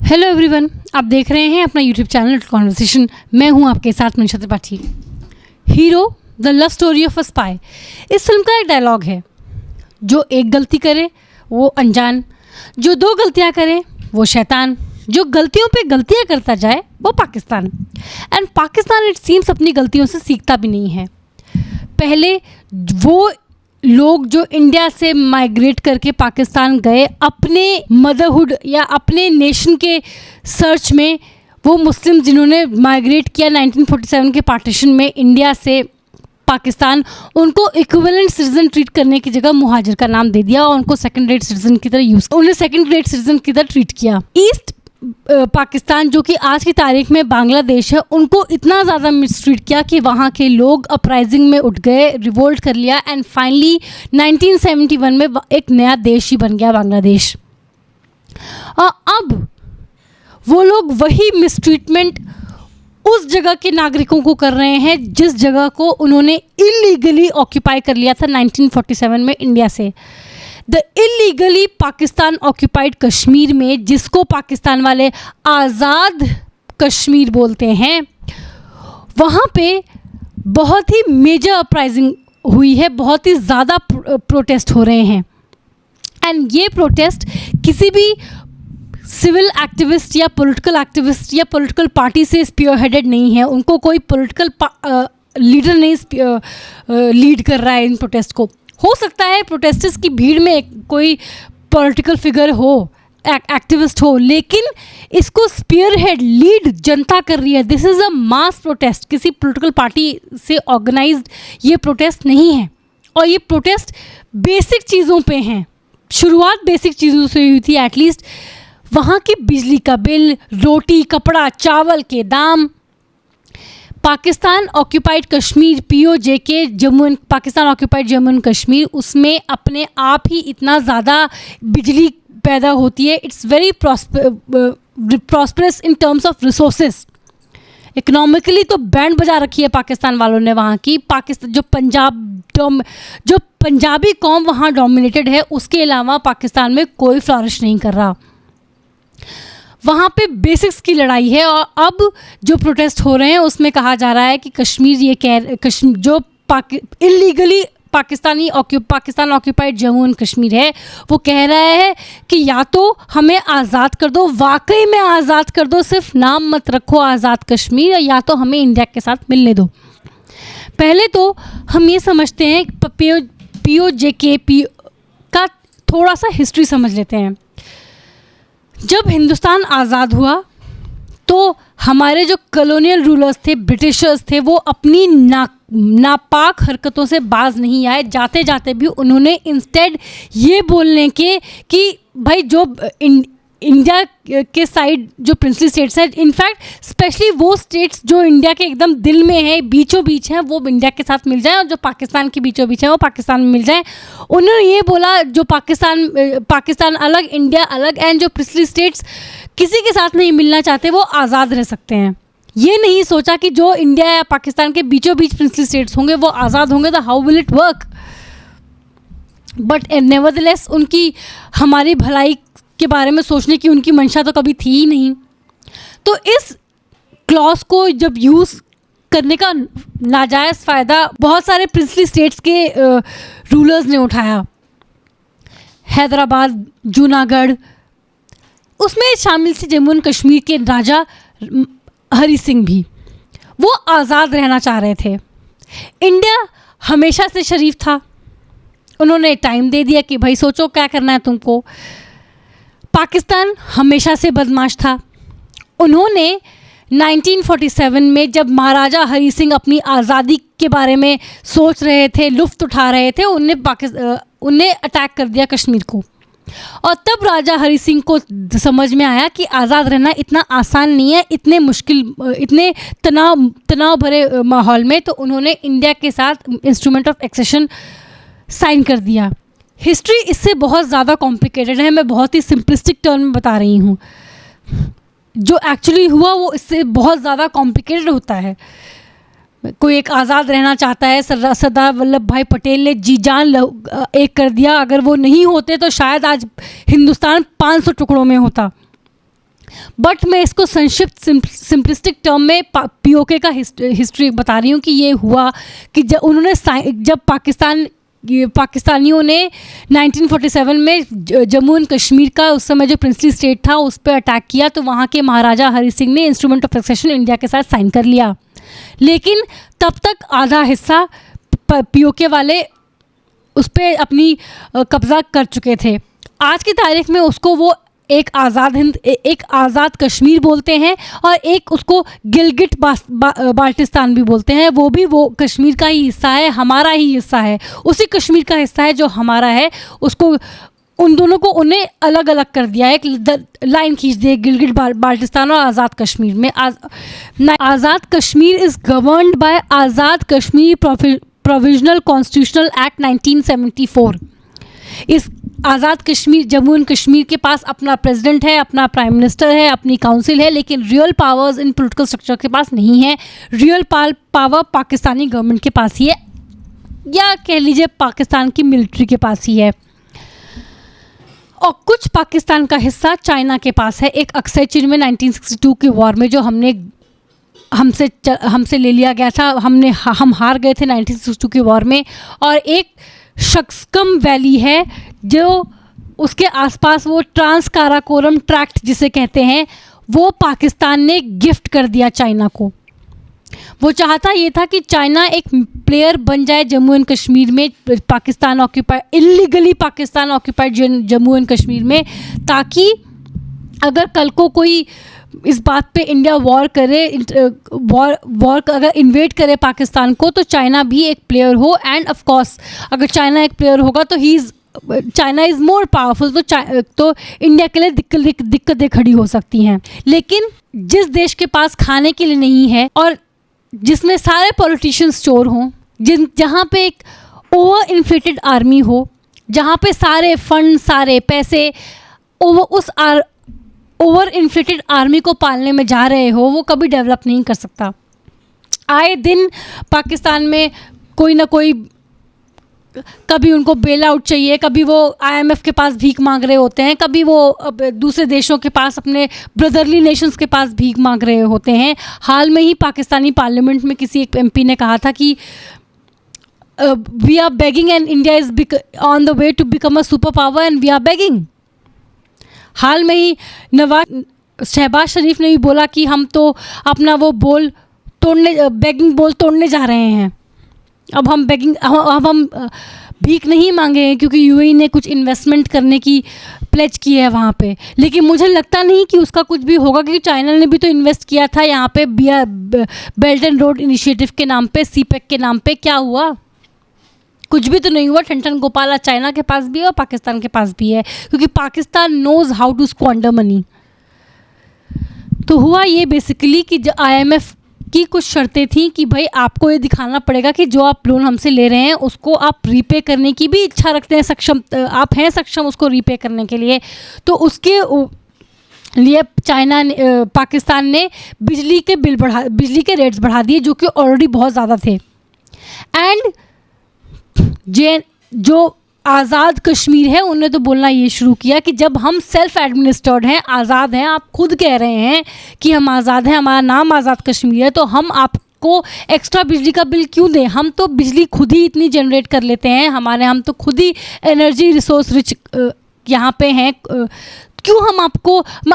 Hello everyone, आप देख रहे हैं अपना यूट्यूब चैनल कॉन्वर्सेशन। मैं हूं आपके साथ Manisha Tripathi. Hero the love story of a spy, इस फिल्म का एक डायलॉग है, जो एक गलती करे वो अनजान, जो दो गलतियां करे वो शैतान, जो गलतियों पे गलतियां करता जाए वो Pakistan. And Pakistan it seems अपनी गलतियों से सीखता भी नहीं है। पहले वो लोग जो इंडिया से माइग्रेट करके पाकिस्तान गए अपने मदरहुड या अपने नेशन के सर्च में, वो मुस्लिम जिन्होंने माइग्रेट किया 1947 के पार्टीशन में इंडिया से पाकिस्तान, उनको इक्विवेलेंट सिटीजन ट्रीट करने की जगह मुहाजिर का नाम दे दिया और उनको सेकंड रेट सिटीजन की तरह उन्हें सेकंड रेट सिटीजन की तरह ट्रीट किया। ईस्ट पाकिस्तान जो कि आज की तारीख में बांग्लादेश है, उनको इतना ज़्यादा मिसट्रीट किया कि वहाँ के लोग अपराइजिंग में उठ गए, रिवोल्ट कर लिया एंड फाइनली 1971 में एक नया देश ही बन गया बांग्लादेश। और अब वो लोग वही मिसट्रीटमेंट उस जगह के नागरिकों को कर रहे हैं जिस जगह को उन्होंने इलीगली ऑक्यूपाई कर लिया था 1947 में इंडिया से। The illegally Pakistan occupied Kashmir में, जिसको पाकिस्तान वाले आज़ाद कश्मीर बोलते हैं, वहाँ पे बहुत ही मेजर अपराइजिंग हुई है, बहुत ही ज़्यादा प्रोटेस्ट हो रहे हैं। एंड ये प्रोटेस्ट किसी भी सिविल एक्टिविस्ट या पॉलिटिकल एक्टिविस्ट या पॉलिटिकल पार्टी से स्पीयरहेडेड नहीं है। उनको कोई पॉलिटिकल लीडर नहीं लीड कर रहा है इन प्रोटेस्ट को। हो सकता है प्रोटेस्टर्स की भीड़ में कोई पॉलिटिकल फिगर हो, एक्टिविस्ट हो, लेकिन इसको स्पीयरहेड लीड जनता कर रही है। This is a mass protest, किसी पॉलिटिकल पार्टी से ऑर्गेनाइज्ड ये प्रोटेस्ट नहीं है। और ये प्रोटेस्ट बेसिक चीज़ों पे हैं। शुरुआत बेसिक चीज़ों से हुई थी, एटलीस्ट वहाँ की बिजली का बिल, रोटी, कपड़ा, चावल के दाम। Pakistan occupied Kashmir POJK Jammu, Pakistan occupied Jammu and Kashmir, उसमें अपने आप ही इतना ज़्यादा बिजली पैदा होती है। It's very prosperous in terms of resources. Economically तो बैंड बजा रखी है पाकिस्तान वालों ने वहाँ की। पाकिस्तान जो पंजाबी कौम वहाँ डोमिनेटेड है, उसके अलावा पाकिस्तान में कोई फ्लॉरिश नहीं कर रहा। वहाँ पे बेसिक्स की लड़ाई है। और अब जो प्रोटेस्ट हो रहे हैं उसमें कहा जा रहा है कि कश्मीर जो illegally Pakistan occupied Jammu and Kashmir है, वो कह रहा है कि या तो हमें आज़ाद कर दो, वाकई में आज़ाद कर दो, सिर्फ नाम मत रखो आज़ाद कश्मीर, या तो हमें इंडिया के साथ मिलने दो। पहले तो हम ये समझते हैं POJK का थोड़ा सा हिस्ट्री समझ लेते हैं। जब हिंदुस्तान आज़ाद हुआ तो हमारे जो कॉलोनियल रूलर्स थे, ब्रिटिशर्स थे, वो अपनी नापाक हरकतों से बाज नहीं आए। जाते जाते भी उन्होंने इंस्टेड ये बोलने के कि भाई जो इंडिया के साइड जो प्रिंसली स्टेट्स हैं, इनफैक्ट स्पेशली वो स्टेट्स जो इंडिया के एकदम दिल में है, बीचों बीच हैं, वो इंडिया के साथ मिल जाएं, और जो पाकिस्तान के बीचों बीच हैं वो पाकिस्तान में मिल जाएं। उन्होंने ये बोला जो पाकिस्तान अलग, इंडिया अलग, एंड जो प्रिंसली स्टेट्स किसी के साथ नहीं मिलना चाहते वो आज़ाद रह सकते हैं। ये नहीं सोचा कि जो इंडिया या पाकिस्तान के बीचों बीच प्रिंसली स्टेट्स होंगे वो आज़ाद होंगे, तो how will it work. But nevertheless उनकी हमारी भलाई के बारे में सोचने की उनकी मंशा तो कभी थी ही नहीं। तो इस क्लॉज को जब यूज़ करने का नाजायज़ फ़ायदा बहुत सारे प्रिंसली स्टेट्स के रूलर्स ने उठाया। हैदराबाद, जूनागढ़, उसमें शामिल थे जम्मू एंड कश्मीर के राजा हरी सिंह भी। वो आज़ाद रहना चाह रहे थे। इंडिया हमेशा से शरीफ था, उन्होंने टाइम दे दिया कि भाई सोचो क्या करना है तुमको। पाकिस्तान हमेशा से बदमाश था। उन्होंने 1947 में जब महाराजा हरी सिंह अपनी आज़ादी के बारे में सोच रहे थे, लुफ्त उठा रहे थे, उन्हें अटैक कर दिया कश्मीर को। और तब राजा हरी सिंह को समझ में आया कि आज़ाद रहना इतना आसान नहीं है, इतने तनाव भरे माहौल में। तो उन्होंने इंडिया के साथ इंस्ट्रूमेंट ऑफ एक्सेशन साइन कर दिया। हिस्ट्री इससे बहुत ज़्यादा कॉम्प्लिकेटेड है, मैं बहुत ही सिंपलिस्टिक टर्म में बता रही हूँ। जो एक्चुअली हुआ वो इससे बहुत ज़्यादा कॉम्प्लिकेटेड होता है। कोई एक आज़ाद रहना चाहता है, सरदार वल्लभ भाई पटेल ने जी जान एक कर दिया। अगर वो नहीं होते तो शायद आज हिंदुस्तान 500 टुकड़ों में होता। बट मैं इसको संक्षिप्त सिंपलिस्टिक टर्म में पीओके का हिस्ट्री बता रही हूँ कि ये हुआ कि जब पाकिस्तानियों ने 1947 में जम्मू एंड कश्मीर का उस समय जो प्रिंसली स्टेट था उस पर अटैक किया, तो वहाँ के महाराजा हरि सिंह ने इंस्ट्रूमेंट ऑफ सक्सेशन इंडिया के साथ साइन कर लिया। लेकिन तब तक आधा हिस्सा पीओके वाले उस पर अपनी कब्ज़ा कर चुके थे। आज की तारीख में उसको वो एक आज़ाद कश्मीर बोलते हैं और एक उसको गिलगिट बाल्टिस्तान भी बोलते हैं। वो कश्मीर का ही हिस्सा है, हमारा ही हिस्सा है, उसी कश्मीर का हिस्सा है जो हमारा है। उसको उन दोनों को उन्हें अलग अलग कर दिया, एक लाइन खींच दी गिलगिट बाल्टिस्तान और आज़ाद कश्मीर में। Azad Kashmir is governed by Azad Kashmir provisional constitutional act 1974। इस आज़ाद कश्मीर, जम्मू एंड कश्मीर के पास अपना प्रेसिडेंट है, अपना प्राइम मिनिस्टर है, अपनी काउंसिल है, लेकिन real powers in political structure के पास नहीं है। रियल पावर पाकिस्तानी गवर्नमेंट के पास ही है, या कह लीजिए पाकिस्तान की मिलिट्री के पास ही है। और कुछ पाकिस्तान का हिस्सा चाइना के पास है। एक अक्सर चीन में 1962 के वॉर में जो हमसे ले लिया गया था, हम हार गए थे 1962 के वॉर में। और एक शक्सकम वैली है जो उसके आसपास वो ट्रांस काराकोरम ट्रैक्ट जिसे कहते हैं, वो पाकिस्तान ने गिफ्ट कर दिया चाइना को। वो चाहता ये था कि चाइना एक प्लेयर बन जाए जम्मू एंड कश्मीर में, illegally Pakistan occupied Jammu and Kashmir में, ताकि अगर कल को कोई इस बात पे इंडिया वॉर अगर इन्वेड करे पाकिस्तान को, तो चाइना भी एक प्लेयर हो। एंड ऑफ कोर्स अगर चाइना एक प्लेयर होगा तो चाइना इज़ मोर पावरफुल, तो इंडिया के लिए दिक्कतें खड़ी हो सकती हैं। लेकिन जिस देश के पास खाने के लिए नहीं है और जिसमें सारे पॉलिटिशियंस चोर हों, जहाँ पे एक ओवर इन्फ्लेटेड आर्मी हो, जहाँ पे सारे फंड, सारे पैसे उस ओवर इन्फ्लेटेड आर्मी को पालने में जा रहे हो, वो कभी डेवलप नहीं कर सकता। आए दिन पाकिस्तान में कोई ना कोई, कभी उनको बेल आउट चाहिए, कभी वो IMF के पास भीख मांग रहे होते हैं, कभी वो दूसरे देशों के पास, अपने ब्रदरली नेशंस के पास भीख मांग रहे होते हैं। हाल में ही पाकिस्तानी पार्लियामेंट में किसी एक MP ने कहा था कि we are begging and India is on the way to become a super power and we are begging. हाल में ही शहबाज शरीफ ने भी बोला कि हम तो अपना वो बेगिंग बोल तोड़ने जा रहे हैं। अब हम भीख नहीं मांगे हैं क्योंकि UAE ने कुछ इन्वेस्टमेंट करने की प्लेज की है वहाँ पे। लेकिन मुझे लगता नहीं कि उसका कुछ भी होगा, क्योंकि चाइना ने भी तो इन्वेस्ट किया था यहाँ पे बेल्ट एंड रोड इनिशिएटिव के नाम पे, CPEC के नाम पे। क्या हुआ? कुछ भी तो नहीं हुआ। ठन गोपाला चाइना के पास भी है और पाकिस्तान के पास भी है, क्योंकि Pakistan knows how to squander money. तो हुआ ये बेसिकली कि जो IMF की कुछ शर्तें थी कि भाई आपको ये दिखाना पड़ेगा कि जो आप लोन हमसे ले रहे हैं उसको आप रीपे करने की भी इच्छा रखते हैं, आप हैं सक्षम उसको रीपे करने के लिए। तो उसके लिए पाकिस्तान ने बिजली के रेट्स बढ़ा दिए, जो कि ऑलरेडी बहुत ज़्यादा थे। एंड जो आज़ाद कश्मीर है उन्होंने तो बोलना ये शुरू किया कि जब हम सेल्फ एडमिनिस्टर्ड हैं, आज़ाद हैं, आप खुद कह रहे हैं कि हम आज़ाद हैं, हमारा नाम आज़ाद कश्मीर है, तो हम आपको एक्स्ट्रा बिजली का बिल क्यों दें? हम तो बिजली खुद ही इतनी जनरेट कर लेते हैं, हम तो खुद ही एनर्जी रिसोर्स रिच यहाँ पे हैं, क्यों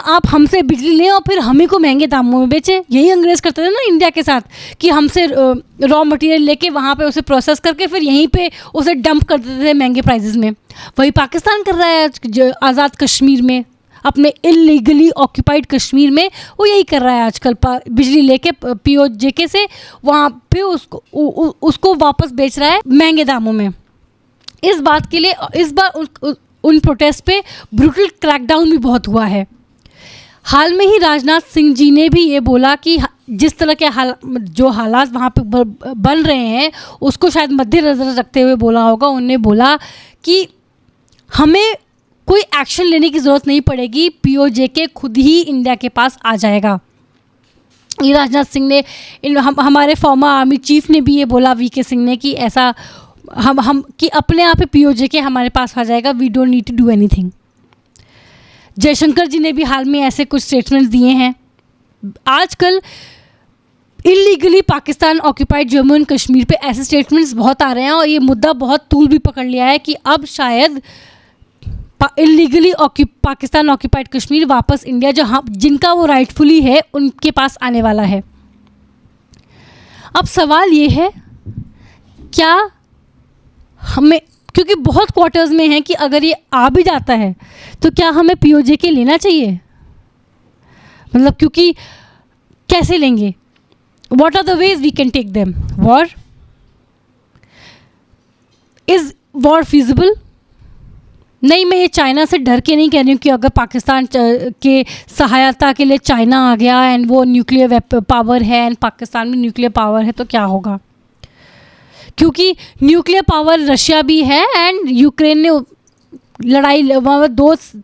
आप हमसे बिजली लें और फिर हम ही को महंगे दामों में बेचें? यही अंग्रेज़ करते थे ना इंडिया के साथ, कि हमसे रॉ मटेरियल लेके वहाँ पे उसे प्रोसेस करके फिर यहीं पे उसे डंप कर देते थे महंगे प्राइजेस में। वही पाकिस्तान कर रहा है आज़ाद कश्मीर में, अपने इलीगली ऑक्यूपाइड कश्मीर में वो यही कर रहा है आजकल। बिजली लेके POJK से वहाँ पे उसको वापस बेच रहा है महंगे दामों में। इस बात के लिए इस बार उन प्रोटेस्ट पे ब्रूटल क्रैकडाउन भी बहुत हुआ है। हाल में ही राजनाथ सिंह जी ने भी ये बोला कि जिस तरह के जो हालात वहाँ पे बन रहे हैं उसको शायद मद्देनज़र रखते हुए बोला होगा। उन्होंने बोला कि हमें कोई एक्शन लेने की ज़रूरत नहीं पड़ेगी, POJK खुद ही इंडिया के पास आ जाएगा। ये राजनाथ सिंह ने, हमारे फॉर्मर आर्मी चीफ ने भी ये बोला, VK सिंह ने, कि ऐसा हम कि अपने आप ही POJK हमारे पास आ जाएगा, we don't need to do anything. Jaishankar ji ने भी हाल में ऐसे कुछ स्टेटमेंट्स दिए हैं। आजकल illegally Pakistan occupied Jammu and Kashmir पे ऐसे स्टेटमेंट्स बहुत आ रहे हैं और ये मुद्दा बहुत तूल भी पकड़ लिया है कि अब शायद इलीगली पाकिस्तान ऑक्यूपाइड कश्मीर वापस इंडिया, जहाँ जिनका वो राइटफुली है, उनके पास आने वाला है। अब सवाल ये है, क्या हमें, क्योंकि बहुत क्वार्टर्स में है कि अगर ये आ भी जाता है तो क्या हमें POJ लेना चाहिए? मतलब क्योंकि कैसे लेंगे? What are the ways we can take them? War? Is war feasible? नहीं, मैं ये चाइना से डर के नहीं कह रही हूँ कि अगर पाकिस्तान के सहायता के लिए चाइना आ गया एंड वो न्यूक्लियर पावर है एंड पाकिस्तान में न्यूक्लियर पावर है तो क्या होगा, क्योंकि न्यूक्लियर पावर रशिया भी है एंड यूक्रेन ने लड़ाई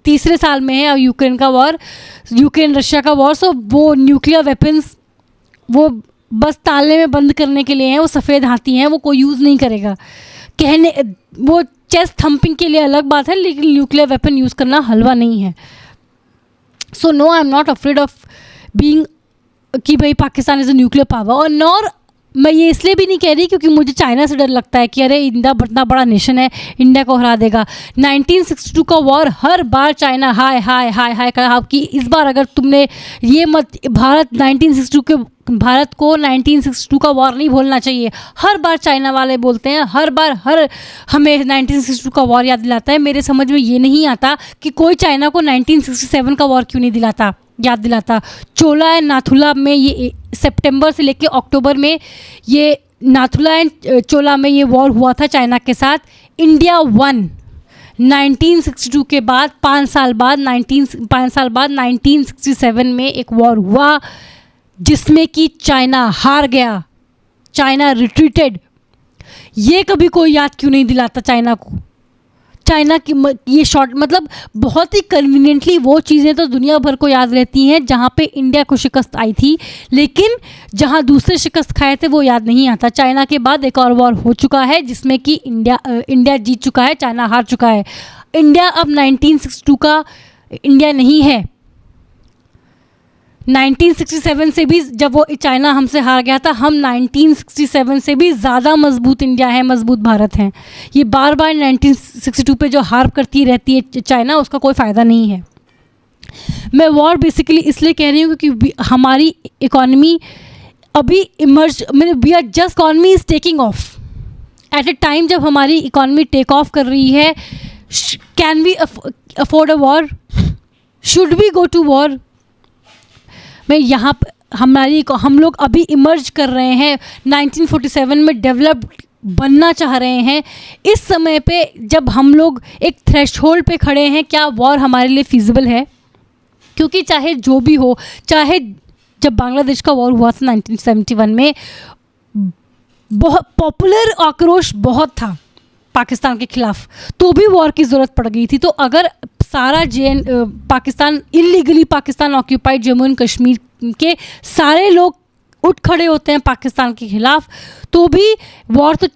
तीसरे साल में है यूक्रेन का वॉर, यूक्रेन रशिया का वॉर। सो वो न्यूक्लियर वेपन्स वो बस ताले में बंद करने के लिए हैं, वो सफ़ेद हाथी हैं, वो कोई यूज़ नहीं करेगा। कहने वो चेस्ट थम्पिंग के लिए अलग बात है, लेकिन न्यूक्लियर वेपन यूज़ करना हलवा नहीं है। So no, I am not afraid of being कि भाई Pakistan is a nuclear power, और नॉर मैं ये इसलिए भी नहीं कह रही क्योंकि मुझे चाइना से डर लगता है कि अरे इंडिया इतना बड़ा नेशन है, इंडिया को हरा देगा। 1962 का वॉर हर बार चाइना हाय हाय हाय हाय कहा कि इस बार अगर तुमने ये मत, भारत 1962 का वॉर नहीं भूलना चाहिए। हर बार चाइना वाले बोलते हैं, हर बार हमें 1962 का वॉर याद दिलाता है। मेरे समझ में ये नहीं आता कि कोई चाइना को 1967 का वॉर क्यों नहीं याद दिलाता। चोला एंड नाथुला में ये सितंबर से लेकर अक्टूबर में ये नाथुला एंड चोला में ये वॉर हुआ था चाइना के साथ। इंडिया वन 1962 के बाद 5 साल बाद 1967 में एक वॉर हुआ जिसमें कि चाइना हार गया, चाइना रिट्रीटेड। ये कभी कोई याद क्यों नहीं दिलाता चाइना को? चाइना की ये शॉर्ट मतलब बहुत ही कन्वीनियंटली वो चीज़ें तो दुनिया भर को याद रहती हैं जहाँ पे इंडिया को शिकस्त आई थी, लेकिन जहाँ दूसरे शिकस्त खाए थे वो याद नहीं आता। चाइना के बाद एक और वॉर हो चुका है जिसमें कि इंडिया जीत चुका है, चाइना हार चुका है। इंडिया अब 1962 का इंडिया नहीं है। 1967 से भी जब वो चाइना हमसे हार गया था, हम 1967 से भी ज़्यादा मजबूत इंडिया है, मजबूत भारत हैं। ये बार बार 1962 पे जो हार करती रहती है चाइना, उसका कोई फ़ायदा नहीं है। मैं वॉर बेसिकली इसलिए कह रही हूँ क्योंकि हमारी इकॉनमी अभी we are just economy is taking off at a time जब हमारी इकॉनमी टेक ऑफ कर रही है। Can we afford a war? Should we go to war? मैं यहाँ हम लोग अभी इमर्ज कर रहे हैं, 1947 में डेवलप्ड बनना चाह रहे हैं। इस समय पे जब हम लोग एक थ्रेशहोल्ड पे खड़े हैं, क्या वॉर हमारे लिए फिजिबल है? क्योंकि चाहे जो भी हो, चाहे जब बांग्लादेश का वॉर हुआ था 1971 में, बहुत पॉपुलर आक्रोश बहुत था पाकिस्तान के खिलाफ, तो भी वॉर की ज़रूरत पड़ गई थी। तो अगर सारा Pakistan illegally Pakistan occupied Jammu and Kashmir के सारे लोग उठ खड़े होते हैं पाकिस्तान के खिलाफ, तो भी वॉर तो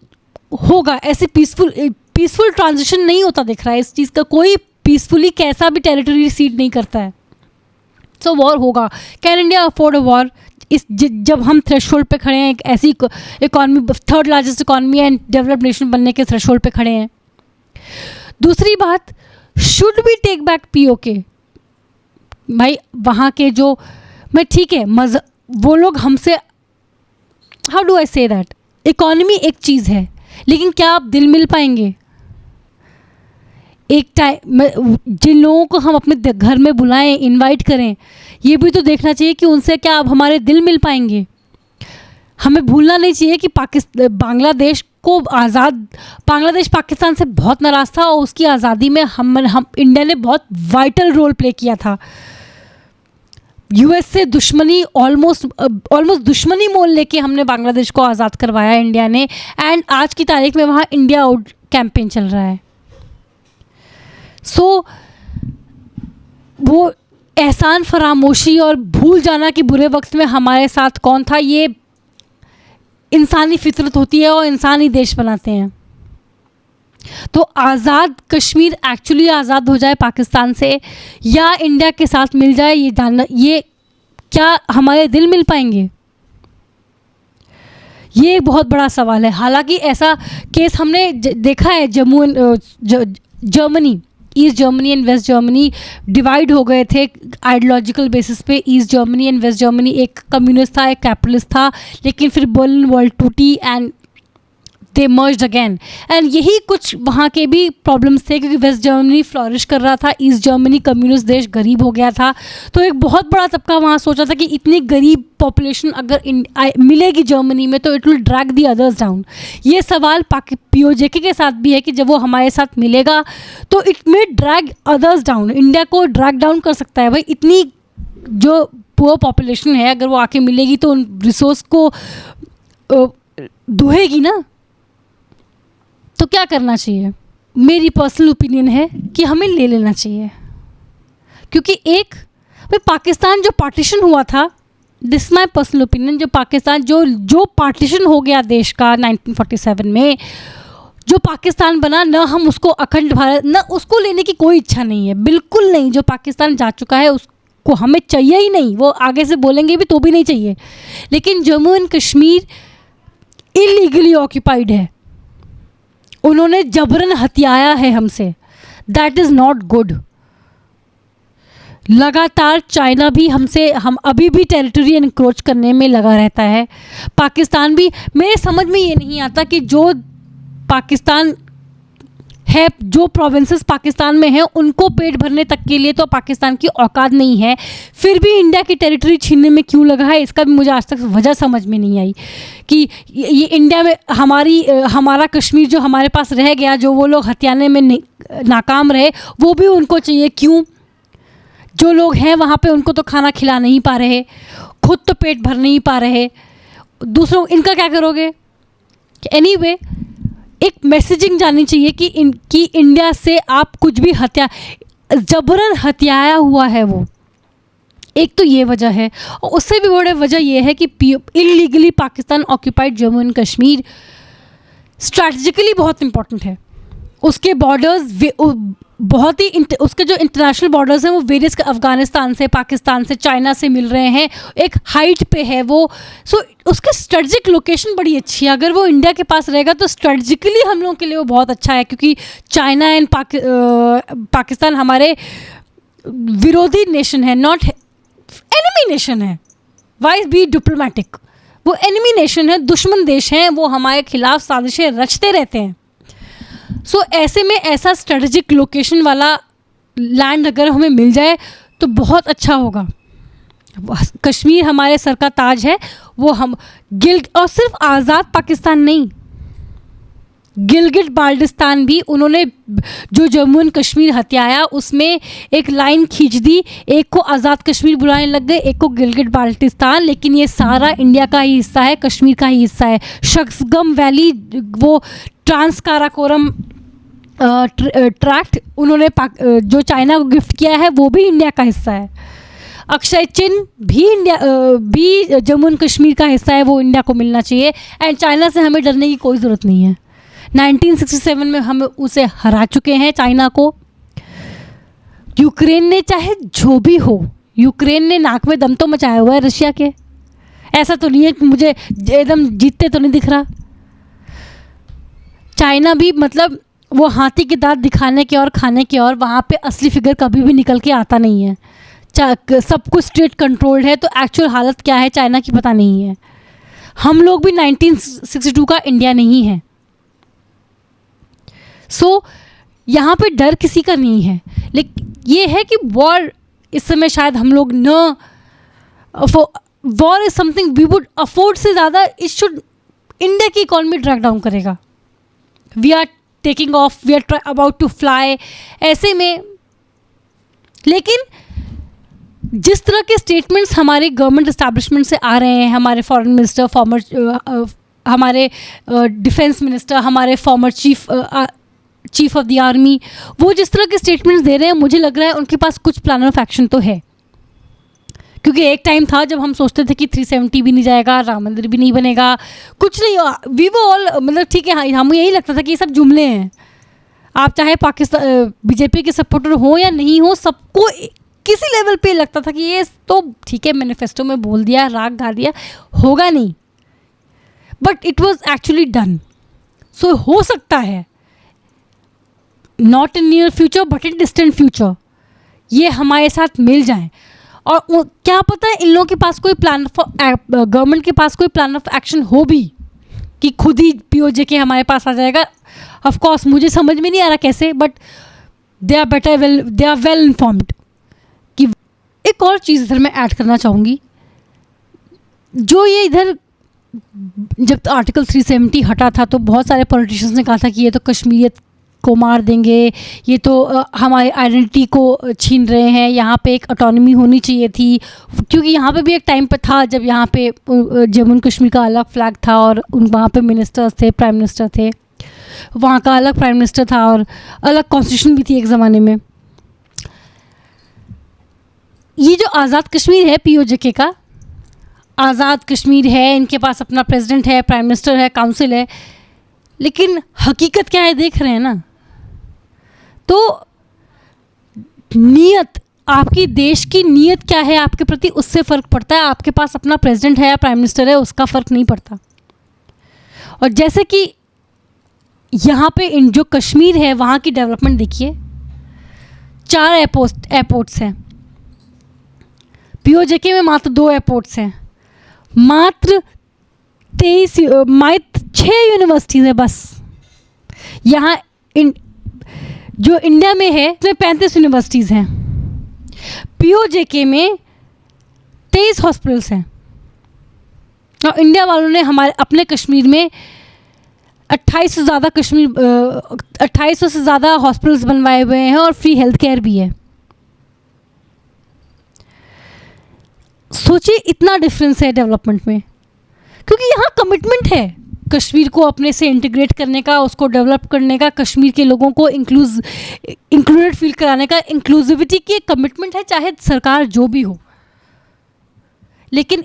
होगा। ऐसे पीसफुल ट्रांजिशन नहीं होता दिख रहा है। इस चीज़ का कोई पीसफुली कैसा भी टेरिटरी सीड नहीं करता है। सो वॉर होगा। Can India afford a war? जब हम थ्रेशहोल्ड पे खड़े हैं, एक ऐसी economy, 3rd largest economy and developed nation बनने के थ्रेशहोल्ड पे खड़े हैं। दूसरी बात, should we take back POK? भाई वहाँ के जो, मैं ठीक है, वो लोग हमसे, how do I say that, economy एक चीज़ है, लेकिन क्या आप दिल मिल पाएंगे? एक टाइम जिन लोगों को हम अपने घर में बुलाएं, इनवाइट करें, ये भी तो देखना चाहिए कि उनसे क्या अब हमारे दिल मिल पाएंगे। हमें भूलना नहीं चाहिए कि बांग्लादेश पाकिस्तान से बहुत नाराज़ था और उसकी आज़ादी में हम इंडिया ने बहुत वाइटल रोल प्ले किया था। US से दुश्मनी ऑलमोस्ट दुश्मनी मोल लेके हमने बांग्लादेश को आज़ाद करवाया इंडिया ने, एंड आज की तारीख में वहाँ इंडिया आउट कैंपेन चल रहा है। सो वो एहसान फरामोशी और भूल जाना कि बुरे वक्त में हमारे साथ कौन था, ये इंसानी फितरत होती है और इंसान ही देश बनाते हैं। तो आज़ाद कश्मीर एक्चुअली आज़ाद हो जाए पाकिस्तान से या इंडिया के साथ मिल जाए, ये जानना, ये क्या हमारे दिल मिल पाएंगे? ये एक बहुत बड़ा सवाल है। हालांकि ऐसा केस हमने देखा है, Germany, East Germany and West Germany divide हो गए थे आइडियोलॉजिकल बेसिस पे। East Germany and West Germany, एक कम्युनिस्ट था, एक कैपिटलिस्ट था, लेकिन फिर बर्लिन वॉल टूटी and they merged again. And यही कुछ वहाँ के भी प्रॉब्लम्स थे, क्योंकि वेस्ट जर्मनी फ्लॉरिश कर रहा था, ईस्ट जर्मनी कम्युनिस्ट देश गरीब हो गया था। तो एक बहुत बड़ा तबका वहाँ सोचा था कि इतनी गरीब पॉपुलेशन अगर मिलेगी जर्मनी में तो it will drag the others down. ये सवाल पीओजेके के साथ भी है कि जब वो हमारे साथ मिलेगा तो it may drag others down, India को ड्रैग डाउन कर सकता है। भाई इतनी जो पुअर पॉपुलेशन है, अगर वो आके मिलेगी तो उन रिसोर्स को दुहेगी ना। तो क्या करना चाहिए? मेरी पर्सनल ओपिनियन है कि हमें ले लेना चाहिए, क्योंकि एक भाई पाकिस्तान जो पार्टीशन हुआ था, दिस माय पर्सनल ओपिनियन, जो पाकिस्तान जो पार्टीशन हो गया देश का 1947 में, जो पाकिस्तान बना ना, हम उसको अखंड भारत ना, उसको लेने की कोई इच्छा नहीं है, बिल्कुल नहीं। जो पाकिस्तान जा चुका है उसको हमें चाहिए ही नहीं, वो आगे से बोलेंगे भी तो भी नहीं चाहिए। लेकिन Jammu and Kashmir illegally occupied है, उन्होंने जबरन हथियाया है हमसे, दैट इज़ नॉट गुड। लगातार चाइना भी हम अभी भी टेरिटरी एनक्रोच करने में लगा रहता है। पाकिस्तान भी, मेरे समझ में ये नहीं आता कि जो पाकिस्तान है, जो प्रोविंसेस पाकिस्तान में हैं, उनको पेट भरने तक के लिए तो पाकिस्तान की औकात नहीं है, फिर भी इंडिया की टेरिटरी छीनने में क्यों लगा है, इसका भी मुझे आज तक वजह समझ में नहीं आई। कि ये इंडिया में हमारा कश्मीर जो हमारे पास रह गया, जो वो लोग हथियाने में नाकाम रहे, वो भी उनको चाहिए क्यों? जो लोग हैं वहाँ पे उनको तो खाना खिला नहीं पा रहे, खुद तो पेट भर नहीं पा रहे, दूसरों इनका क्या करोगे? एनीवे, एक मैसेजिंग जानी चाहिए कि इंडिया से आप कुछ भी जबरन हथियाया हुआ है वो। एक तो ये वजह है, और उससे भी बड़ी वजह ये है कि illegally Pakistan occupied Jammu and Kashmir strategically बहुत इंपॉर्टेंट है। उसके बॉर्डर्स बहुत ही उसके जो इंटरनेशनल बॉर्डर्स हैं वो वेरियस अफ़गानिस्तान से, पाकिस्तान से, चाइना से मिल रहे हैं, एक हाइट पे है वो। सो उसकी स्ट्रेटजिक लोकेशन बड़ी अच्छी है। अगर वो इंडिया के पास रहेगा तो स्ट्रेटजिकली हम लोगों के लिए वो बहुत अच्छा है, क्योंकि चाइना एंड पाकिस्तान हमारे विरोधी नेशन है, नॉट एनिमी नेशन है। वाइज बी डिप्लोमेटिक, वो एनिमी नेशन है, दुश्मन देश हैं, वो हमारे खिलाफ साजिशें रचते रहते हैं। सो ऐसे में ऐसा स्ट्रेटजिक लोकेशन वाला लैंड अगर हमें मिल जाए तो बहुत अच्छा होगा। कश्मीर हमारे सर का ताज है, वो हम और सिर्फ आज़ाद पाकिस्तान नहीं, गिलगिट बाल्टिस्तान भी उन्होंने जो जम्मू एंड कश्मीर हथियाया उसमें एक लाइन खींच दी, एक को आज़ाद कश्मीर बुलाने लग गए, एक को गिलगिट बाल्टिस्तान, लेकिन ये सारा इंडिया का ही हिस्सा है, कश्मीर का ही हिस्सा है। शक्सगम वैली, वो ट्रांस काराकोरम ट्रैक्ट उन्होंने जो चाइना को गिफ्ट किया है वो भी इंडिया का हिस्सा है। अक्षय चिन्ह भी जम्मू एंड कश्मीर का हिस्सा है, वो इंडिया को मिलना चाहिए। एंड चाइना से हमें डरने की कोई ज़रूरत नहीं है। 1967 में हम उसे हरा चुके हैं चाइना को। यूक्रेन ने, चाहे जो भी हो, यूक्रेन ने नाक में दम तो मचाया हुआ है रशिया के। ऐसा तो नहीं है कि मुझे एकदम जीतते तो नहीं दिख रहा। चाइना भी मतलब वो हाथी के दांत दिखाने के और खाने के, और वहाँ पे असली फिगर कभी भी निकल के आता नहीं है। सब कुछ स्टेट कंट्रोल्ड है, तो एक्चुअल हालत क्या है चाइना की पता नहीं है। हम लोग भी 1962 का इंडिया नहीं है। सो यहाँ पे डर किसी का नहीं है, लेकिन ये है कि वॉर इस समय शायद हम लोग न, war is something we would afford से ज़्यादा इट शुड इंडिया की इकॉनमी ड्रैग डाउन करेगा। We are taking off, we are about to fly, ऐसे में। लेकिन जिस तरह के स्टेटमेंट्स हमारे गवर्नमेंट इस्टेब्लिशमेंट से आ रहे हैं, हमारे फॉरेन मिनिस्टर, हमारे डिफेंस मिनिस्टर, हमारे former chief of the army, वो जिस तरह के स्टेटमेंट्स दे रहे हैं, मुझे लग रहा है उनके पास कुछ प्लान ऑफ एक्शन तो है। क्योंकि एक टाइम था जब हम सोचते थे कि 370 भी नहीं जाएगा, राम मंदिर भी नहीं बनेगा, कुछ नहीं, वी वो ऑल, मतलब ठीक है, हाँ, हमें यही लगता था कि ये सब जुमले हैं, आप चाहे पाकिस्तान बीजेपी के सपोर्टर हो या नहीं हो, सबको किसी लेवल पे लगता था कि ये तो ठीक है, मैनिफेस्टो में बोल दिया, राग गा दिया, होगा नहीं, but it was actually done. So हो सकता है, not in near future but in distant future, ये हमारे साथ मिल जाए. और क्या पता है इन लोगों के पास कोई प्लान, गवर्नमेंट के पास कोई प्लान ऑफ एक्शन हो भी, कि खुद ही पीओजे के हमारे पास आ जाएगा. ऑफ कोर्स मुझे समझ में नहीं आ रहा कैसे, but they are well informed. कि एक और चीज़ इधर मैं ऐड करना चाहूँगी, जो ये इधर जब आर्टिकल 370 हटा था तो बहुत सारे पॉलिटिशियंस ने कहा था कि ये तो कश्मीरियत को मार देंगे, ये तो हमारी आइडेंटिटी को छीन रहे हैं, यहाँ पे एक ऑटोनॉमी होनी चाहिए थी. क्योंकि यहाँ पे भी एक टाइम पे था जब यहाँ पे जम्मू कश्मीर का अलग फ्लैग था और वहाँ पे मिनिस्टर्स थे, प्राइम मिनिस्टर थे, वहाँ का अलग प्राइम मिनिस्टर था और अलग कॉन्स्टिट्यूशन भी थी एक ज़माने में. ये जो आज़ाद कश्मीर है पीओजे का, आज़ाद कश्मीर है, इनके पास अपना प्रेसिडेंट है, प्राइम मिनिस्टर है, काउंसिल है, लेकिन हकीकत क्या है देख रहे हैं ना. तो नीयत, आपकी देश की नीयत क्या है आपके प्रति, उससे फ़र्क पड़ता है. आपके पास अपना प्रेसिडेंट है या प्राइम मिनिस्टर है, उसका फ़र्क नहीं पड़ता. और जैसे कि यहाँ पे इन जो कश्मीर है वहाँ की डेवलपमेंट देखिए, 4 एयरपोर्ट्स हैं. पीओजे में मात्र 2 एयरपोर्ट्स हैं, मात्र 6 यूनिवर्सिटीज़ है बस. यहाँ जो इंडिया में है उसमें 35 यूनिवर्सिटीज़ हैं. पीओजे में 23 हॉस्पिटल्स हैं. और इंडिया वालों ने हमारे अपने कश्मीर में 2800 से ज़्यादा हॉस्पिटल्स बनवाए हुए हैं और फ्री हेल्थ केयर भी है. सोचिए इतना डिफरेंस है डेवलपमेंट में, क्योंकि यहाँ कमिटमेंट है कश्मीर को अपने से इंटीग्रेट करने का, उसको डेवलप करने का, कश्मीर के लोगों को इंक्लूडेड फील कराने का. इंक्लूसिविटी की एक कमिटमेंट है, चाहे सरकार जो भी हो. लेकिन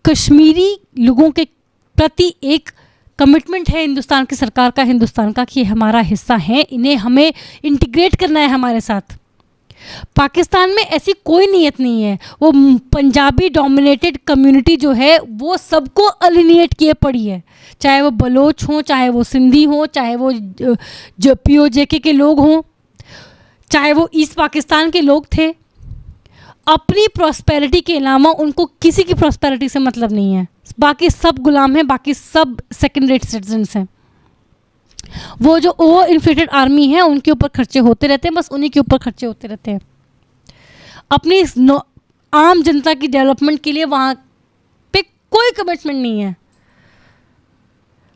कश्मीरी लोगों के प्रति एक कमिटमेंट है हिंदुस्तान की सरकार का, हिंदुस्तान का, कि हमारा हिस्सा है, इन्हें हमें इंटीग्रेट करना है हमारे साथ. पाकिस्तान में ऐसी कोई नीयत नहीं है. वो पंजाबी डोमिनेटेड कम्युनिटी जो है वो सबको अलिनिएट किए पड़ी है, चाहे वो बलोच हों, चाहे वो सिंधी हों, चाहे वो जो पीओजे के लोग हों, चाहे वो ईस्ट पाकिस्तान के लोग थे. अपनी प्रॉस्पेरिटी के अलावा उनको किसी की प्रॉस्पेरिटी से मतलब नहीं है. बाकी सब गुलाम हैं, बाकी सब सेकेंड रेट सिटीजन्स हैं. वो जो ओवर इन्फ्लेटेड आर्मी है उनके ऊपर खर्चे होते रहते हैं, बस उन्हीं के ऊपर खर्चे होते रहते हैं. अपनी आम जनता की डेवलपमेंट के लिए वहाँ पे कोई कमिटमेंट नहीं है.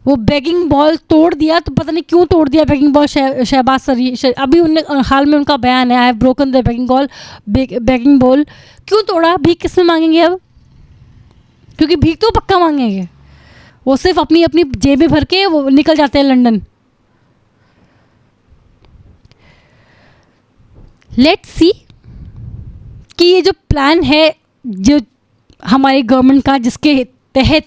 वो बेगिंग बॉल तोड़ दिया तो पता नहीं क्यों तोड़ दिया बेगिंग बॉल. शहबाज शरीफ अभी उनने हाल में उनका बयान है, I have broken the begging ball. क्यों तोड़ा? भीख किससे मांगेंगे अब? क्योंकि भीख तो पक्का मांगेंगे. वो सिर्फ अपनी अपनी जेबें भर के वो निकल जाते हैं लंदन. लेट्स सी कि ये जो प्लान है जो हमारी गवर्नमेंट का, जिसके तहत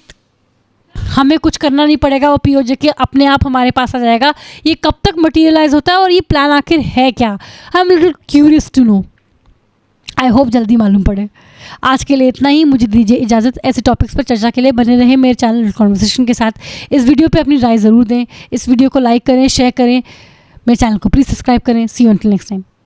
हमें कुछ करना नहीं पड़ेगा, वो पीओजे के अपने आप हमारे पास आ जाएगा, ये कब तक मटेरियलाइज होता है और ये प्लान आखिर है क्या? I am little curious to know. I hope जल्दी मालूम पड़े. आज के लिए इतना ही. मुझे दीजिए इजाज़त. ऐसे टॉपिक्स पर चर्चा के लिए बने रहें मेरे चैनल कॉन्वर्सेशन के साथ. इस वीडियो पे अपनी राय ज़रूर दें. इस वीडियो को लाइक करें, शेयर करें. मेरे चैनल को प्लीज़ सब्सक्राइब करें. सी यू अंटिल नेक्स्ट टाइम.